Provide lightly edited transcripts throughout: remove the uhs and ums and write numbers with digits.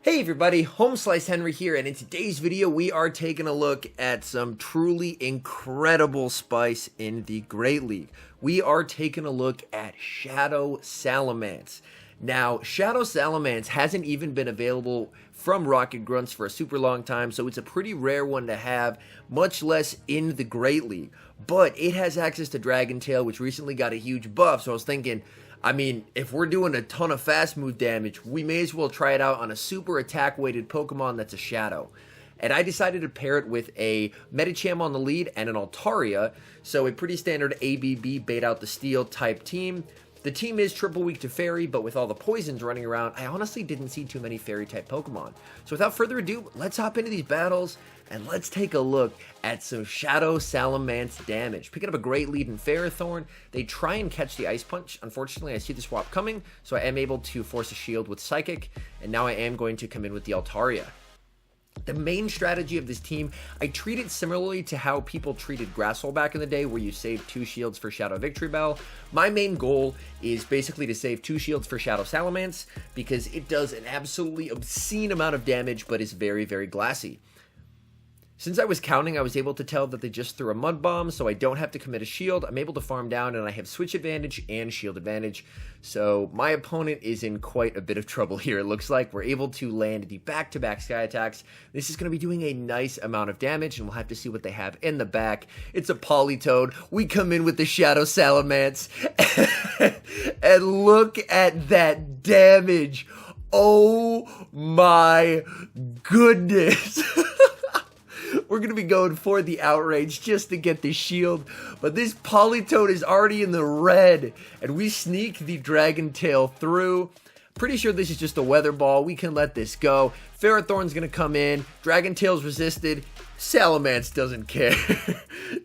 Hey everybody, HomeSliceHenry here, and in today's video we are taking a look at some truly incredible spice in the Great League. We are taking a look at Shadow Salamence. Now, Shadow Salamence hasn't even been available from Rocket Grunts for a super long time, so it's a pretty rare one to have, much less in the Great League. But it has access to Dragon Tail, which recently got a huge buff, so I was thinking, if we're doing a ton of fast move damage, we may as well try it out on a super attack weighted Pokemon that's a Shadow. And I decided to pair it with a Medicham on the lead and an Altaria, so a pretty standard ABB bait out the steel type team. The team is triple weak to Fairy, but with all the poisons running around, I honestly didn't see too many Fairy type Pokemon. So without further ado, let's hop into these battles and let's take a look at some Shadow Salamence damage. Picking up a great lead in Ferrothorn, they try and catch the Ice Punch. Unfortunately, I see the swap coming, so I am able to force a shield with Psychic, and now I am going to come in with the Altaria. The main strategy of this team, I treat it similarly to how people treated Grasshole back in the day, where you save 2 shields for Shadow Victory Bell. My main goal is basically to save 2 shields for Shadow Salamence, because it does an absolutely obscene amount of damage, but is very, very glassy. Since I was counting, I was able to tell that they just threw a Mud Bomb, so I don't have to commit a shield. I'm able to farm down, and I have switch advantage and shield advantage. So my opponent is in quite a bit of trouble here, it looks like. We're able to land the back-to-back Sky Attacks. This is going to be doing a nice amount of damage, and we'll have to see what they have in the back. It's a Politoed. We come in with the Shadow Salamence, and look at that damage. Oh my goodness. We're going to be going for the Outrage just to get the shield, but this Politoed is already in the red, and we sneak the Dragon Tail through. Pretty sure this is just a Weather Ball. We can let this go. Ferrothorn's going to come in. Dragon Tail's resisted. Salamence doesn't care.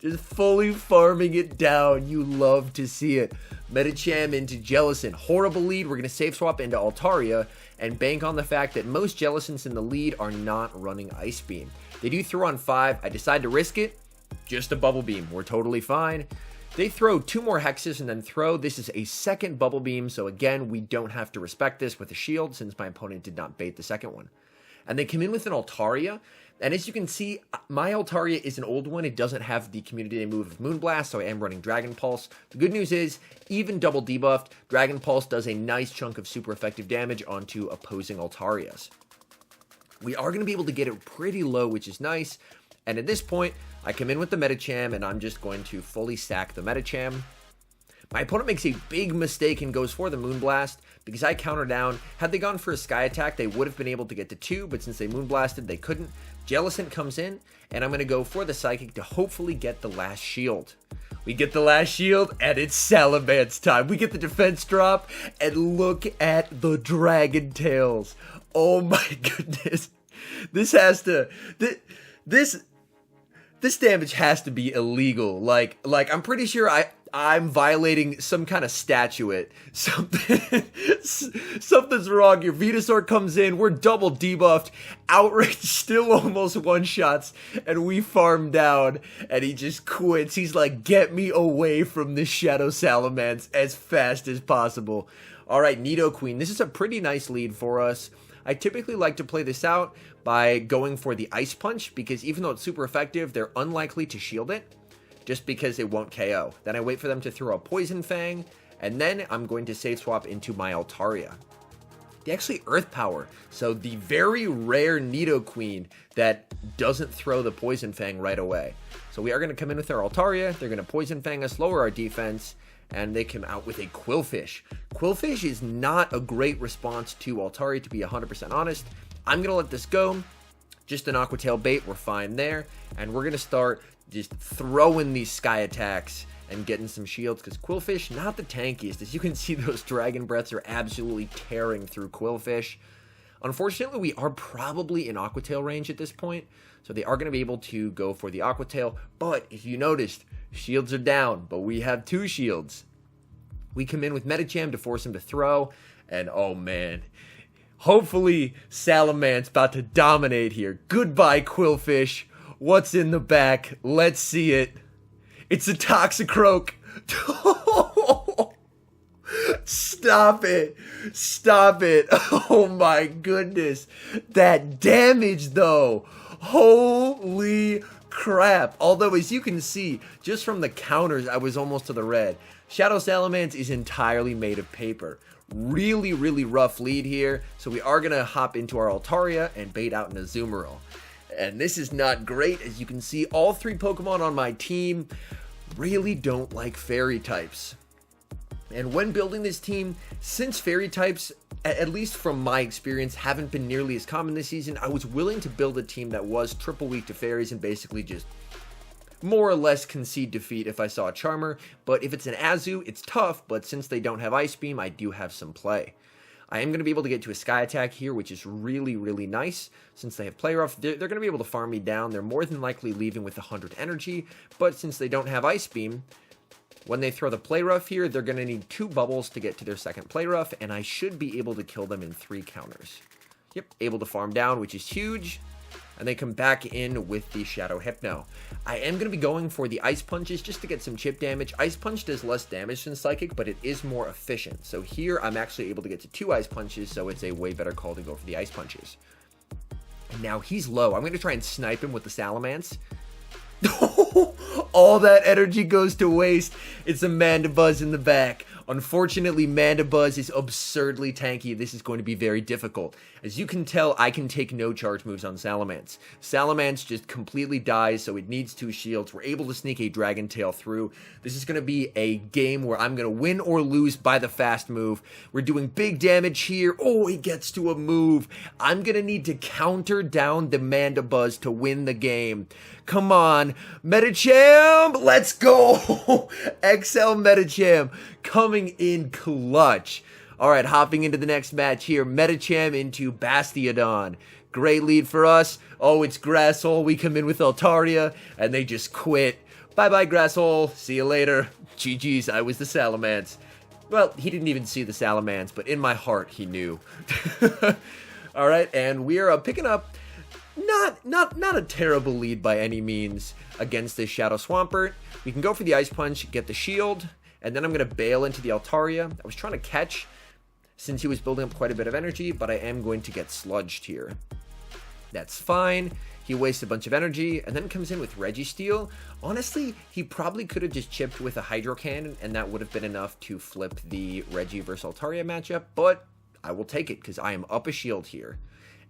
Just fully farming it down. You love to see it. Medicham into Jellicent. Horrible lead. We're going to save swap into Altaria and bank on the fact that most Jellicents in the lead are not running Ice Beam. They do throw on 5. I decide to risk it. Just a Bubble Beam. We're totally fine. They throw 2 more Hexes and then throw. This is a second Bubble Beam, so again, we don't have to respect this with a shield since my opponent did not bait the second one. And they come in with an Altaria, and as you can see, my Altaria is an old one. It doesn't have the Community Day move of Moonblast, so I am running Dragon Pulse. The good news is, even double debuffed, Dragon Pulse does a nice chunk of super effective damage onto opposing Altarias. We are going to be able to get it pretty low, which is nice. And at this point, I come in with the Medicham, and I'm just going to fully stack the Medicham. My opponent makes a big mistake and goes for the Moonblast, because I counter down. Had they gone for a Sky Attack, they would have been able to get to 2, but since they Moonblasted, they couldn't. Jellicent comes in, and I'm going to go for the Psychic to hopefully get the last shield. We get the last shield, and it's Salamence time. We get the defense drop, and look at the Dragon Tails. Oh my goodness. This damage has to be illegal. Like I'm pretty sure I'm violating some kind of statute. Something's wrong here. Venusaur comes in, we're double debuffed, Outrage still almost one-shots, and we farm down, and he just quits. He's like, get me away from this Shadow Salamence as fast as possible. Alright, Nidoqueen, this is a pretty nice lead for us. I typically like to play this out by going for the Ice Punch, because even though it's super effective, they're unlikely to shield it, just because it won't KO. Then I wait for them to throw a Poison Fang, and then I'm going to save swap into my Altaria. They actually Earth Power, so the very rare Nidoqueen that doesn't throw the Poison Fang right away. So we are going to come in with our Altaria, they're going to Poison Fang us, lower our defense, and they come out with a Quillfish. Quillfish is not a great response to Altaria, to be 100% honest. I'm going to let this go. Just an Aqua Tail bait, we're fine there. And we're going to start just throwing these Sky Attacks and getting some shields, because Quillfish, not the tankiest. As you can see, those Dragon Breaths are absolutely tearing through Quillfish. Unfortunately, we are probably in Aqua Tail range at this point, so they are going to be able to go for the Aqua Tail. But if you noticed, shields are down, but we have 2 shields. We come in with Medicham to force him to throw, and oh man, hopefully Salamence about to dominate here. Goodbye, Quillfish. What's in the back? Let's see it. It's a Toxicroak. Stop it. Stop it. Oh my goodness. That damage though. Holy crap. Although as you can see, just from the counters, I was almost to the red. Shadow Salamence is entirely made of paper. Really, really rough lead here. So we are going to hop into our Altaria and bait out an Azumarill. And this is not great. As you can see, all three Pokemon on my team really don't like fairy types. And when building this team, since fairy types, at least from my experience, haven't been nearly as common this season, I was willing to build a team that was triple weak to fairies and basically just more or less concede defeat if I saw a Charmer. But if it's an Azu, it's tough, but since they don't have Ice Beam, I do have some play. I am going to be able to get to a Sky Attack here, which is really, really nice. Since they have Play Rough, they're going to be able to farm me down. They're more than likely leaving with 100 energy, but since they don't have Ice Beam, when they throw the Play Rough here, they're going to need 2 bubbles to get to their second Play Rough, and I should be able to kill them in 3 counters. Yep, able to farm down, which is huge. And they come back in with the Shadow Hypno. I am going to be going for the Ice Punches just to get some chip damage. Ice Punch does less damage than Psychic, but it is more efficient. So here I'm actually able to get to 2 Ice Punches, so it's a way better call to go for the Ice Punches. And now he's low. I'm going to try and snipe him with the Salamence. All that energy goes to waste. It's a Mandibuzz in the back. Unfortunately, Mandibuzz is absurdly tanky. This is going to be very difficult. As you can tell, I can take no charge moves on Salamence. Salamence just completely dies, so it needs 2 shields. We're able to sneak a Dragon Tail through. This is going to be a game where I'm going to win or lose by the fast move. We're doing big damage here. Oh, he gets to a move. I'm going to need to counter down the Mandibuzz to win the game. Come on, Medicham, let's go. XL Medicham coming in clutch. All right, hopping into the next match here. Medicham into Bastiodon. Great lead for us. Oh, it's Grasshole. We come in with Altaria, and they just quit. Bye-bye, Grasshole. See you later. GG's, I was the Salamence. Well, he didn't even see the Salamence, but in my heart, he knew. All right, and we are picking up not a terrible lead by any means against this Shadow Swampert. We can go for the Ice Punch, get the shield, and then I'm going to bail into the Altaria. I was trying to catch since he was building up quite a bit of energy, but I am going to get sludged here. That's fine. He wastes a bunch of energy and then comes in with Registeel. Honestly, he probably could have just chipped with a Hydro Cannon, and that would have been enough to flip the Regi versus Altaria matchup, but I will take it because I am up a shield here.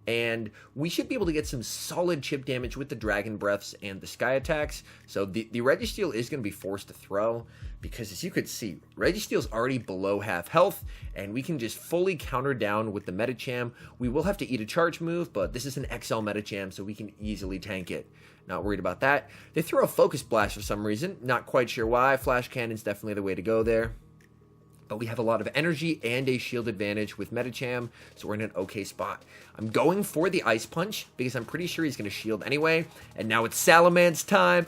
And we should be able to get some solid chip damage with the Dragon Breaths and the Sky Attacks. So the Registeel is going to be forced to throw because, as you could see, Registeel's already below half health, and we can just fully counter down with the Medicham. We will have to eat a charge move, but this is an XL Medicham, so we can easily tank it. Not worried about that. They throw a Focus Blast for some reason. Not quite sure why. Flash Cannon's definitely the way to go there. But we have a lot of energy and a shield advantage with Medicham, so we're in an okay spot. I'm going for the Ice Punch because I'm pretty sure he's going to shield anyway. And now it's Salamence time.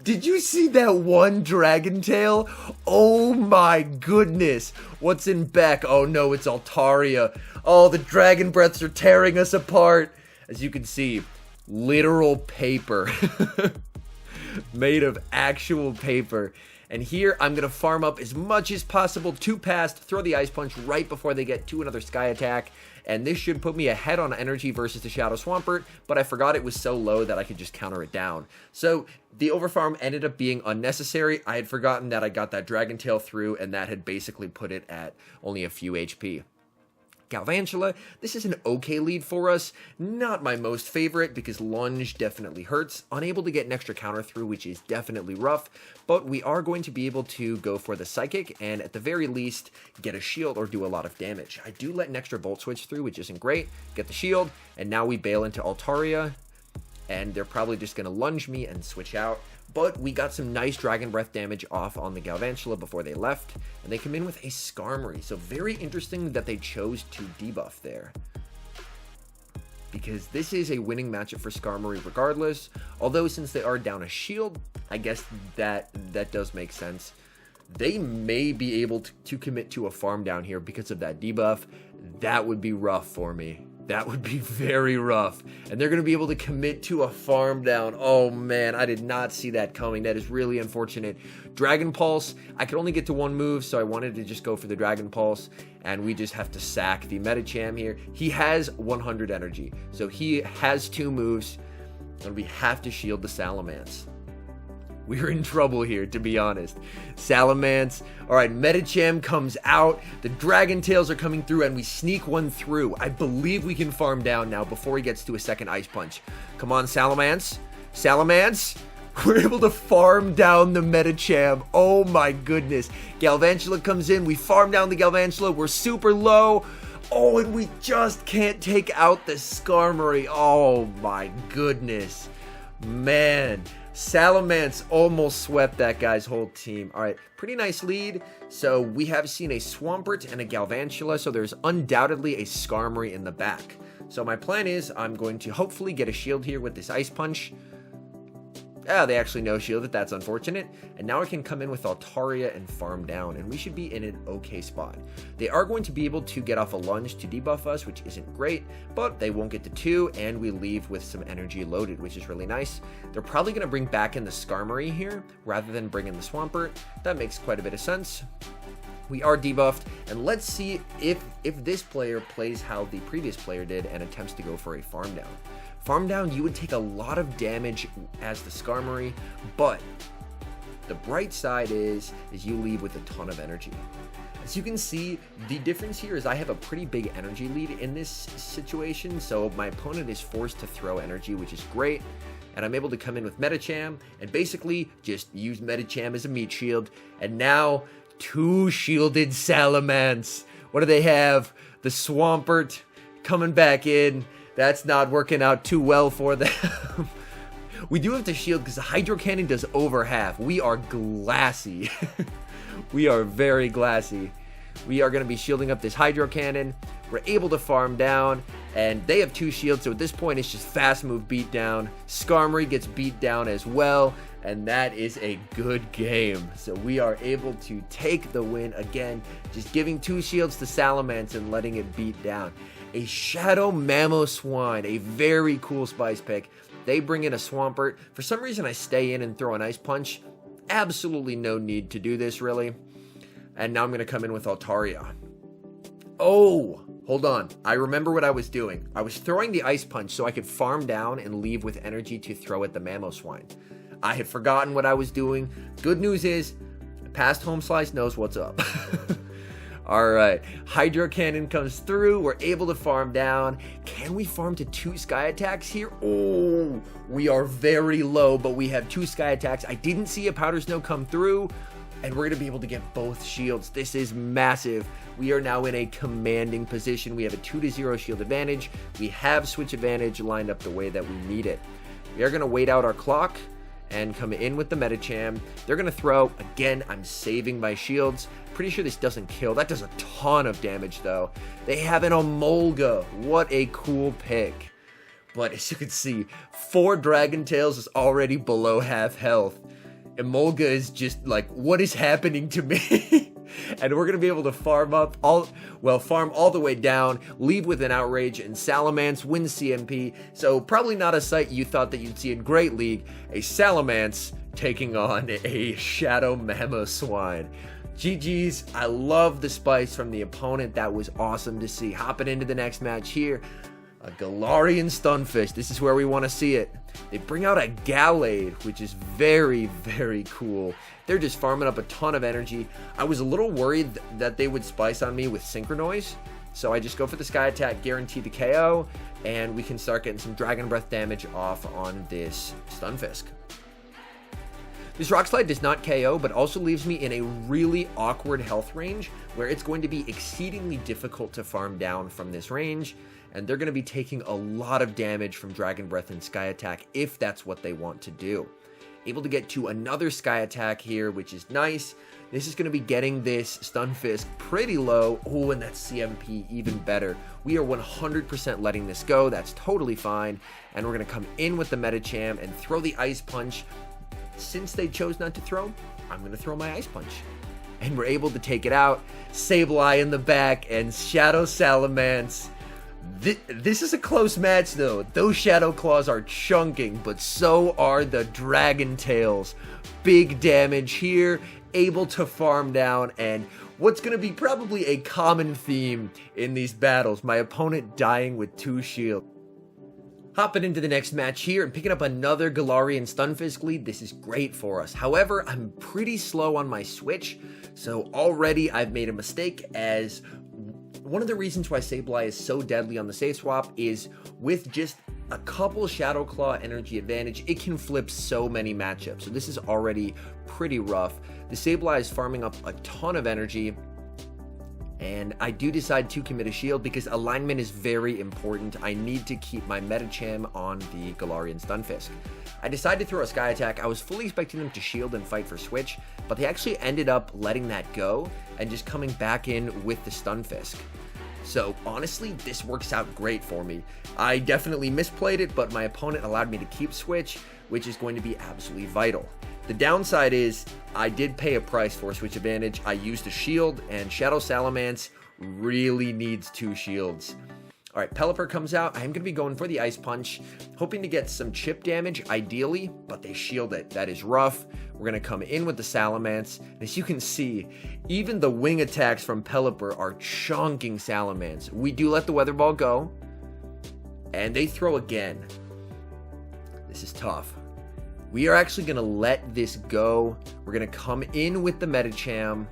Did you see that one Dragon Tail? Oh my goodness. What's in back? Oh no, it's Altaria. Oh, the Dragon Breaths are tearing us apart. As you can see, literal paper. Made of actual paper. And here, I'm going to farm up as much as possible to past, throw the Ice Punch right before they get to another Sky Attack. And this should put me ahead on energy versus the Shadow Swampert, but I forgot it was so low that I could just counter it down. So the overfarm ended up being unnecessary. I had forgotten that I got that Dragon Tail through, and that had basically put it at only a few HP. Galvantula, this is an okay lead for us. Not my most favorite because Lunge definitely hurts. Unable to get an extra counter through, which is definitely rough. But we are going to be able to go for the Psychic and at the very least get a shield or do a lot of damage. I do let an extra Volt Switch through, which isn't great. Get the shield, and now we bail into Altaria. And they're probably just going to lunge me and switch out. But we got some nice Dragon Breath damage off on the Galvantula before they left. And they come in with a Skarmory. So very interesting that they chose to debuff there. Because this is a winning matchup for Skarmory regardless. Although since they are down a shield, I guess that does make sense. They may be able to commit to a farm down here because of that debuff. That would be rough for me. That would be very rough. And they're going to be able to commit to a farm down. Oh man, I did not see that coming. That is really unfortunate. Dragon Pulse, I could only get to one move, so I wanted to just go for the Dragon Pulse. And we just have to sack the Medicham here. He has 100 energy, so he has 2 moves. And we have to shield the Salamence. We're in trouble here, to be honest. Salamence. All right, Medicham comes out. The Dragon Tails are coming through, and we sneak one through. I believe we can farm down now before he gets to a second Ice Punch. Come on, Salamence. Salamence. We're able to farm down the Medicham. Oh my goodness. Galvantula comes in. We farm down the Galvantula. We're super low. Oh, and we just can't take out the Skarmory. Oh my goodness. Man. Salamence almost swept that guy's whole team. All right, pretty nice lead. So we have seen a Swampert and a Galvantula, so there's undoubtedly a Skarmory in the back. So my plan is I'm going to hopefully get a shield here with this Ice Punch. They actually no-shield it. That's unfortunate. And now I can come in with Altaria and farm down, and we should be in an okay spot. They are going to be able to get off a lunge to debuff us, which isn't great, but they won't get to 2, and we leave with some energy loaded, which is really nice. They're probably going to bring back in the Skarmory here, rather than bring in the Swampert. That makes quite a bit of sense. We are debuffed, and let's see if this player plays how the previous player did and attempts to go for a farm down. Farm down, you would take a lot of damage as the Skarmory, but the bright side is you leave with a ton of energy. As you can see, the difference here is I have a pretty big energy lead in this situation, so my opponent is forced to throw energy, which is great. And I'm able to come in with Medicham and basically just use Medicham as a meat shield. And now, 2 shielded Salamence. What do they have? The Swampert coming back in. That's not working out too well for them. We do have to shield because the Hydro Cannon does over half. We are glassy. We are very glassy. We are going to be shielding up this Hydro Cannon. We're able to farm down, and they have 2 shields, so at this point it's just fast move beat down. Skarmory gets beat down as well, and that is a good game. So we are able to take the win again, just giving 2 shields to Salamence and letting it beat down. A Shadow Mamoswine, a very cool spice pick. They bring in a Swampert. For some reason, I stay in and throw an Ice Punch. Absolutely no need to do this, really. And now I'm going to come in with Altaria. Oh, hold on. I remember what I was doing. I was throwing the Ice Punch so I could farm down and leave with energy to throw at the Mamoswine. I had forgotten what I was doing. Good news is, past HomeSlice knows what's up. Alright, Hydro Cannon comes through, we're able to farm down. Can we farm to 2 Sky Attacks here? Oh, we are very low, but we have 2 Sky Attacks. I didn't see a Powder Snow come through, and we're going to be able to get both shields. This is massive. We are now in a commanding position. We have a 2-0 shield advantage. We have switch advantage lined up the way that we need it. We are going to wait out our clock and come in with the Medicham. They're going to throw. Again, I'm saving my shields. Pretty sure this doesn't kill. That does a ton of damage, though. They have an Emolga. What a cool pick. But as you can see, 4 Dragon Tails is already below half health. Emolga is just like, what is happening to me? And we're going to be able to farm all the way down, leave with an Outrage, and Salamence wins CMP. So probably not a sight you thought that you'd see in Great League, a Salamence taking on a Shadow Mamoswine. GG's, I love the spice from the opponent. That was awesome to see. Hopping into the next match here, a Galarian Stunfisk. This is where we want to see it. They bring out a Gallade, which is very, very cool. They're just farming up a ton of energy. I was a little worried that they would spice on me with Synchronoise, so I just go for the Sky Attack, guaranteed to KO, and we can start getting some Dragon Breath damage off on this Stunfisk. This Rock Slide does not KO, but also leaves me in a really awkward health range where it's going to be exceedingly difficult to farm down from this range, and they're going to be taking a lot of damage from Dragon Breath and Sky Attack if that's what they want to do. Able to get to another Sky Attack here, which is nice. This is going to be getting this Stunfisk pretty low. Oh, and that CMP even better. We are 100% letting this go. That's totally fine. And we're going to come in with the Medicham and throw the Ice Punch. Since they chose not to throw, I'm going to throw my Ice Punch. And we're able to take it out. Sableye in the back and Shadow Salamence. This is a close match, though. Those Shadow Claws are chunking, but so are the Dragon Tails. Big damage here, able to farm down, and what's going to be probably a common theme in these battles, my opponent dying with 2 shields. Hopping into the next match here and picking up another Galarian Stunfisk lead. This is great for us. However, I'm pretty slow on my switch, so already I've made a mistake, as one of the reasons why Sableye is so deadly on the safe swap is with just a couple Shadow Claw energy advantage, it can flip so many matchups. So this is already pretty rough. The Sableye is farming up a ton of energy, and I do decide to commit a shield because alignment is very important. I need to keep my Medicham on the Galarian Stunfisk. I decided to throw a Sky Attack. I was fully expecting them to shield and fight for switch, but they actually ended up letting that go and just coming back in with the Stunfisk. So honestly, this works out great for me. I definitely misplayed it, but my opponent allowed me to keep switch, which is going to be absolutely vital. The downside is I did pay a price for switch advantage. I used a shield, and Shadow Salamence really needs 2 shields. All right, Pelipper comes out. I'm going to be going for the Ice Punch, hoping to get some chip damage, ideally, but they shield it. That is rough. We're going to come in with the Salamence. As you can see, even the wing attacks from Pelipper are chunking Salamence. We do let the Weather Ball go, and they throw again. This is tough. We are actually going to let this go. We're going to come in with the Medicham,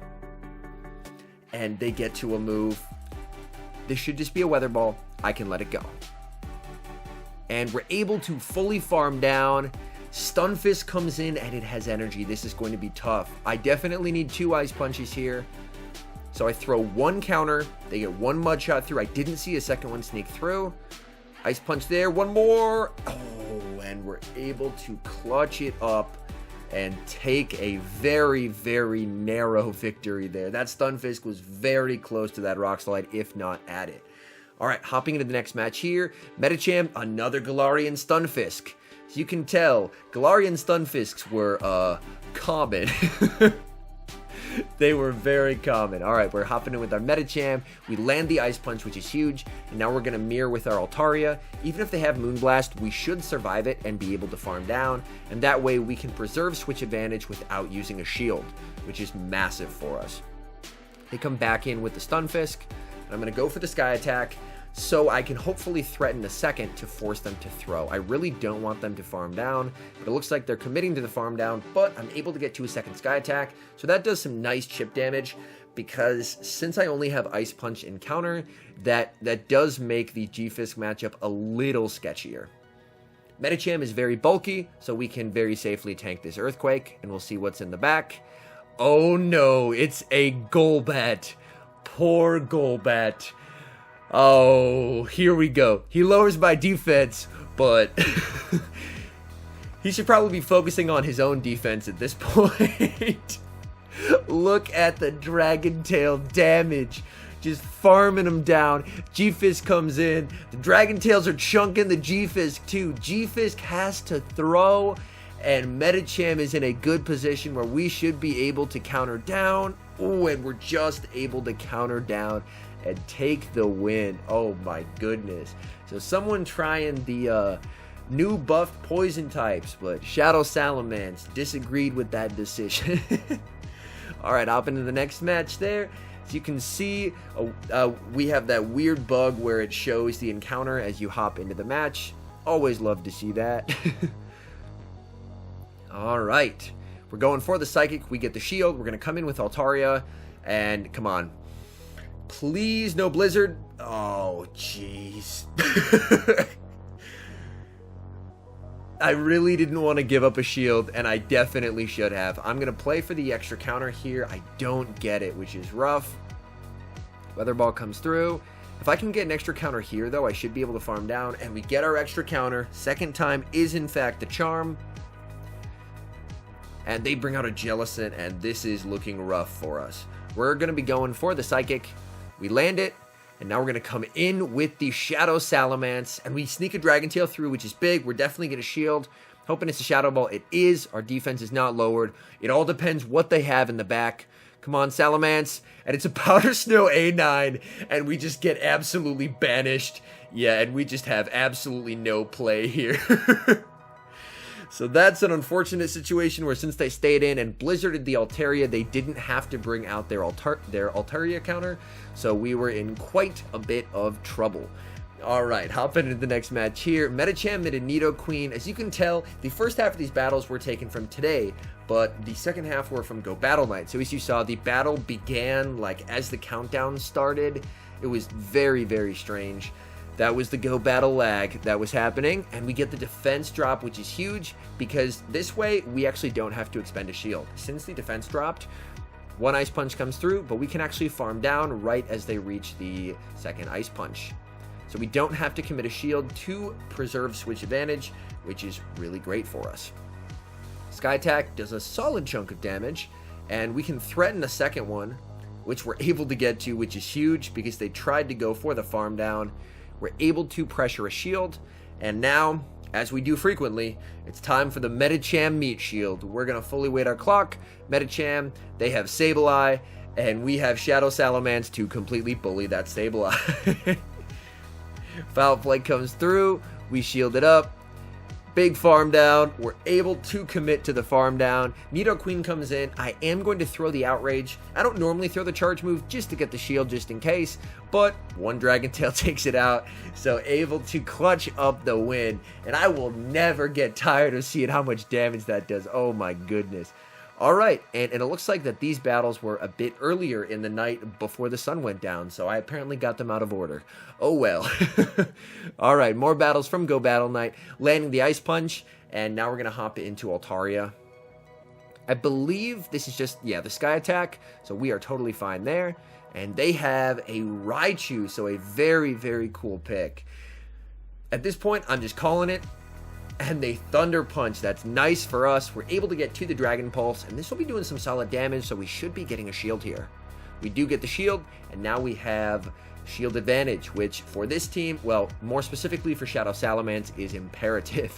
and they get to a move. This should just be a Weather Ball. I can let it go. And we're able to fully farm down. Stunfisk comes in, and it has energy. This is going to be tough. I definitely need 2 Ice Punches here. So I throw 1 counter. They get 1 Mud Shot through. I didn't see a second one sneak through. Ice Punch there. 1 more. Oh, and we're able to clutch it up and take a very, very narrow victory there. That Stunfisk was very close to that Rock Slide, if not at it. All right, hopping into the next match here. Medicham, another Galarian Stunfisk. As you can tell, Galarian Stunfisks were common. They were very common. All right, we're hopping in with our Medicham. We land the Ice Punch, which is huge. And now we're going to mirror with our Altaria. Even if they have Moonblast, we should survive it and be able to farm down. And that way we can preserve switch advantage without using a shield, which is massive for us. They come back in with the Stunfisk. And I'm going to go for the Sky Attack, so I can hopefully threaten a second to force them to throw. I really don't want them to farm down, but it looks like they're committing to the farm down, but I'm able to get to a second Sky Attack, so that does some nice chip damage, because since I only have Ice Punch and counter, that does make the G-Fisk matchup a little sketchier. Medicham is very bulky, so we can very safely tank this Earthquake, and we'll see what's in the back. Oh no, it's a Golbat. Poor Golbat. Oh, here we go. He lowers my defense, but he should probably be focusing on his own defense at this point. Look at the Dragon Tail damage. Just farming him down. G-Fisk comes in. The Dragon Tails are chunking the G-Fisk too. G-Fisk has to throw, and Medicham is in a good position where we should be able to counter down. Oh, and we're just able to counter down and take the win. Oh my goodness. So someone trying the new buffed poison types, but Shadow Salamence disagreed with that decision. Alright, hop into the next match there. As you can see, we have that weird bug where it shows the encounter as you hop into the match. Always love to see that. Alright, we're going for the Psychic. We get the shield. We're going to come in with Altaria, and come on. Please, no Blizzard. Oh, jeez. I really didn't want to give up a shield, and I definitely should have. I'm going to play for the extra counter here. I don't get it, which is rough. Weather Ball comes through. If I can get an extra counter here, though, I should be able to farm down, and we get our extra counter. Second time is, in fact, the charm. And they bring out a Jellicent, and this is looking rough for us. We're going to be going for the Psychic. We land it, and now we're going to come in with the Shadow Salamence, and we sneak a Dragon Tail through, which is big. We're definitely going to shield. Hoping it's a Shadow Ball. It is. Our defense is not lowered. It all depends what they have in the back. Come on, Salamence. And it's a Powder Snow A9, and we just get absolutely banished. Yeah, and we just have absolutely no play here. So that's an unfortunate situation where since they stayed in and blizzarded the Altaria, they didn't have to bring out their Altaria counter. So we were in quite a bit of trouble. Alright, hopping into the next match here. Medicham made a Nidoqueen. As you can tell, the first half of these battles were taken from today, but the second half were from Go Battle Night. So as you saw, the battle began like as the countdown started. It was very, very strange. That was the Go Battle lag that was happening, and we get the defense drop, which is huge, because this way we actually don't have to expend a shield. Since the defense dropped, one Ice Punch comes through, but we can actually farm down right as they reach the second Ice Punch. So we don't have to commit a shield to preserve switch advantage, which is really great for us. Sky Attack does a solid chunk of damage, and we can threaten a second one, which we're able to get to, which is huge because they tried to go for the farm down. We're able to pressure a shield, and now, as we do frequently, it's time for the Medicham Meat Shield. We're going to fully wait our clock. Medicham, they have Sableye, and we have Shadow Salamence to completely bully that Sableye. Foul Play comes through, we shield it up. Big farm down. We're able to commit to the farm down. Nidoqueen comes in. I am going to throw the Outrage. I don't normally throw the charge move just to get the shield just in case, but one Dragon Tail takes it out, so able to clutch up the win. And I will never get tired of seeing how much damage that does. Oh my goodness. Alright, and it looks like that these battles were a bit earlier in the night before the sun went down, so I apparently got them out of order. Oh well. Alright, more battles from Go Battle Night, landing the Ice Punch, and now we're going to hop into Altaria. I believe this is just, yeah, the Sky Attack, so we are totally fine there. And they have a Raichu, so a very, very cool pick. At this point, I'm just calling it. And they Thunder Punch. That's nice for us. We're able to get to the Dragon Pulse, and this will be doing some solid damage, so we should be getting a shield here. We do get the shield, and now we have shield advantage, which for this team, well, more specifically for Shadow Salamence, is imperative.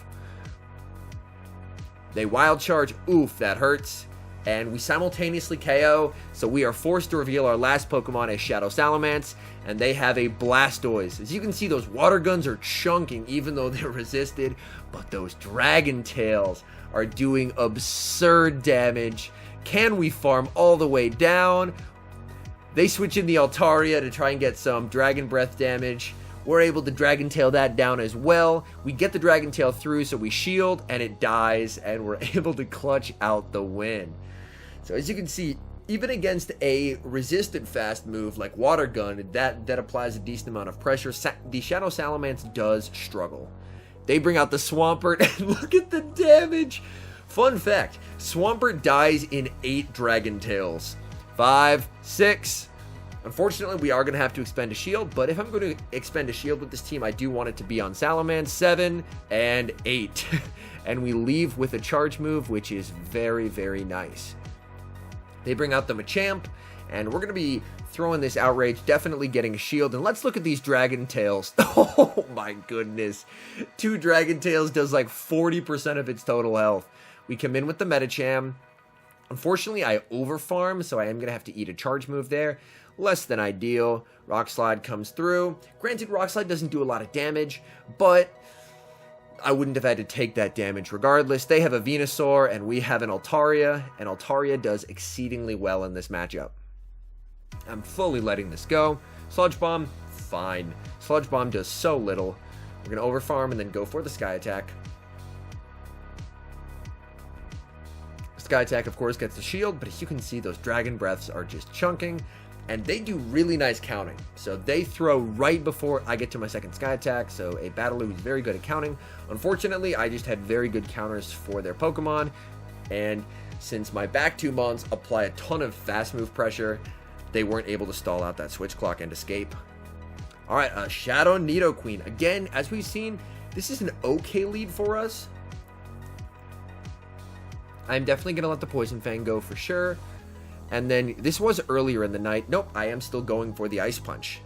They Wild Charge. Oof, that hurts. And we simultaneously KO, so we are forced to reveal our last Pokemon as Shadow Salamence, and they have a Blastoise. As you can see, those water guns are chunking even though they're resisted, but those Dragon Tails are doing absurd damage. Can we farm all the way down? They switch in the Altaria to try and get some Dragon Breath damage. We're able to Dragon Tail that down as well. We get the Dragon Tail through, so we shield, and it dies, and we're able to clutch out the win. So as you can see, even against a resistant fast move like Water Gun, that applies a decent amount of pressure. The Shadow Salamence does struggle. They bring out the Swampert, and look at the damage! Fun fact, Swampert dies in 8 Dragon Tails. 5, 6. Unfortunately, we are going to have to expend a shield, but if I'm going to expend a shield with this team, I do want it to be on Salamence. 7 and 8. And we leave with a charge move, which is very, very nice. They bring out the Machamp, and we're going to be throwing this Outrage, definitely getting a shield. And let's look at these Dragon Tails. Oh my goodness. 2 Dragon Tails does like 40% of its total health. We come in with the Medicham. Unfortunately, I overfarm, so I am going to have to eat a charge move there. Less than ideal. Rock Slide comes through. Granted, Rock Slide doesn't do a lot of damage, but I wouldn't have had to take that damage regardless. They have a Venusaur, and we have an Altaria, and Altaria does exceedingly well in this matchup. I'm fully letting this go. Sludge Bomb, fine. Sludge Bomb does so little. We're going to overfarm and then go for the Sky Attack. Sky Attack, of course, gets the shield, but as you can see, those Dragon Breaths are just chunking, and they do really nice counting. So they throw right before I get to my second Sky Attack, so a battler who's very good at counting. Unfortunately, I just had very good counters for their Pokemon, and since my back 2 mons apply a ton of fast move pressure, they weren't able to stall out that Switch Clock and escape. Alright, Shadow Nidoqueen. Again, as we've seen, this is an okay lead for us. I'm definitely going to let the Poison Fang go for sure. And then, this was earlier in the night. Nope, I am still going for the Ice Punch.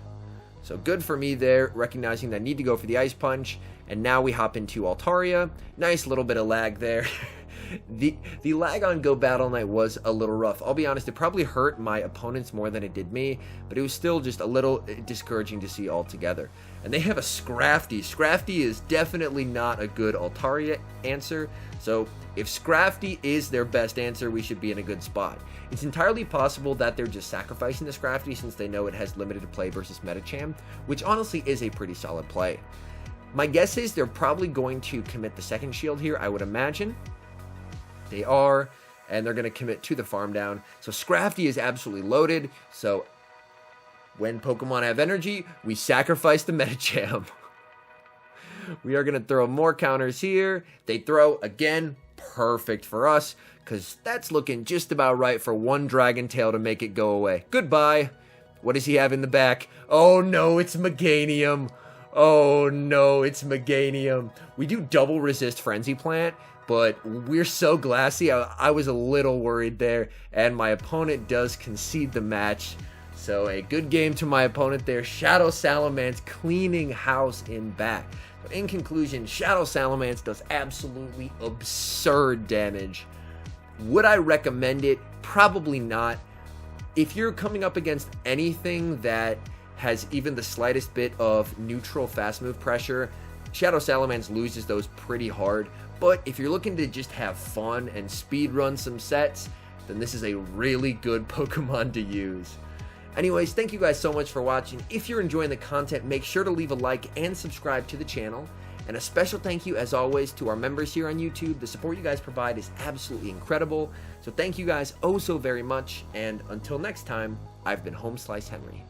So good for me there, recognizing that I need to go for the Ice Punch. And now we hop into Altaria. Nice little bit of lag there. The lag on Go Battle Knight was a little rough. I'll be honest, it probably hurt my opponents more than it did me, but it was still just a little discouraging to see altogether. And they have a Scrafty. Scrafty is definitely not a good Altaria answer, so if Scrafty is their best answer, we should be in a good spot. It's entirely possible that they're just sacrificing the Scrafty since they know it has limited play versus Medicham, which honestly is a pretty solid play. My guess is they're probably going to commit the second shield here, I would imagine. They are, and they're going to commit to the farm down. So Scrafty is absolutely loaded, so when Pokemon have energy, we sacrifice the Medicham. We are going to throw more counters here. They throw again, perfect for us, because that's looking just about right for one Dragon Tail to make it go away. Goodbye. What does he have in the back? Oh no, it's Meganium. Oh no, it's Meganium. We do double resist Frenzy Plant, but we're so glassy. I was a little worried there, and my opponent does concede the match. So a good game to my opponent there. Shadow Salamence cleaning house in back. So in conclusion, Shadow Salamence does absolutely absurd damage. Would I recommend it? Probably not. If you're coming up against anything that has even the slightest bit of neutral fast move pressure, Shadow Salamence loses those pretty hard. But if you're looking to just have fun and speed run some sets, then this is a really good Pokemon to use. Anyways, thank you guys so much for watching. If you're enjoying the content, make sure to leave a like and subscribe to the channel. And a special thank you, as always, to our members here on YouTube. The support you guys provide is absolutely incredible. So thank you guys oh so very much. And until next time, I've been HomeSliceHenry.